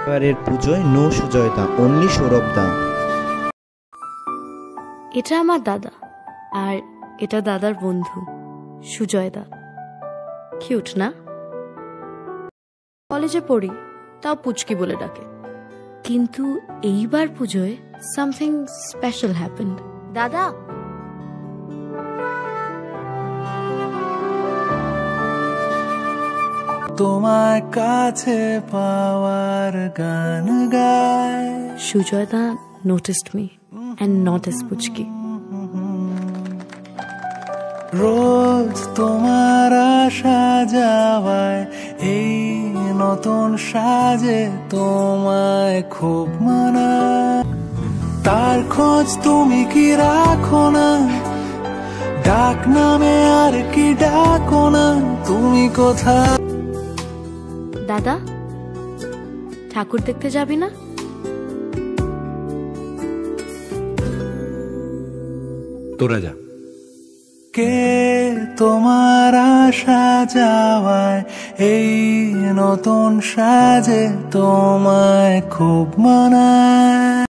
এবারের পুজোয় no সুজয়দা, only সৌরভদা। এটা আমার দাদা, আর এটা দাদার বন্ধু সুজয়দা। কিউট না? কলেজে পড়ি, তাও পুচকি বলে ডাকে। কিন্তু এইবার পুজোয় সামথিং স্পেশাল হ্যাপেন্ড। দাদা, তোমার কাছে পাওয়ার গান গায়। সুজয়দা noticed me and not as পুচকি। রোজ তোমার আসা যাওয়ায় এই নতুন সাজে তোমায় খুব মানায়। তার খোঁজ তুমি কি রাখো না? ডাক নামে আর কি ডাকো না? তুমি কোথায়? দাদা, ঠাকুর দেখতে যাবি না? তোরা যা। কে তোমার আসা যাওয়ায় এই নতুন সাজে তোমায় খুব মানায়।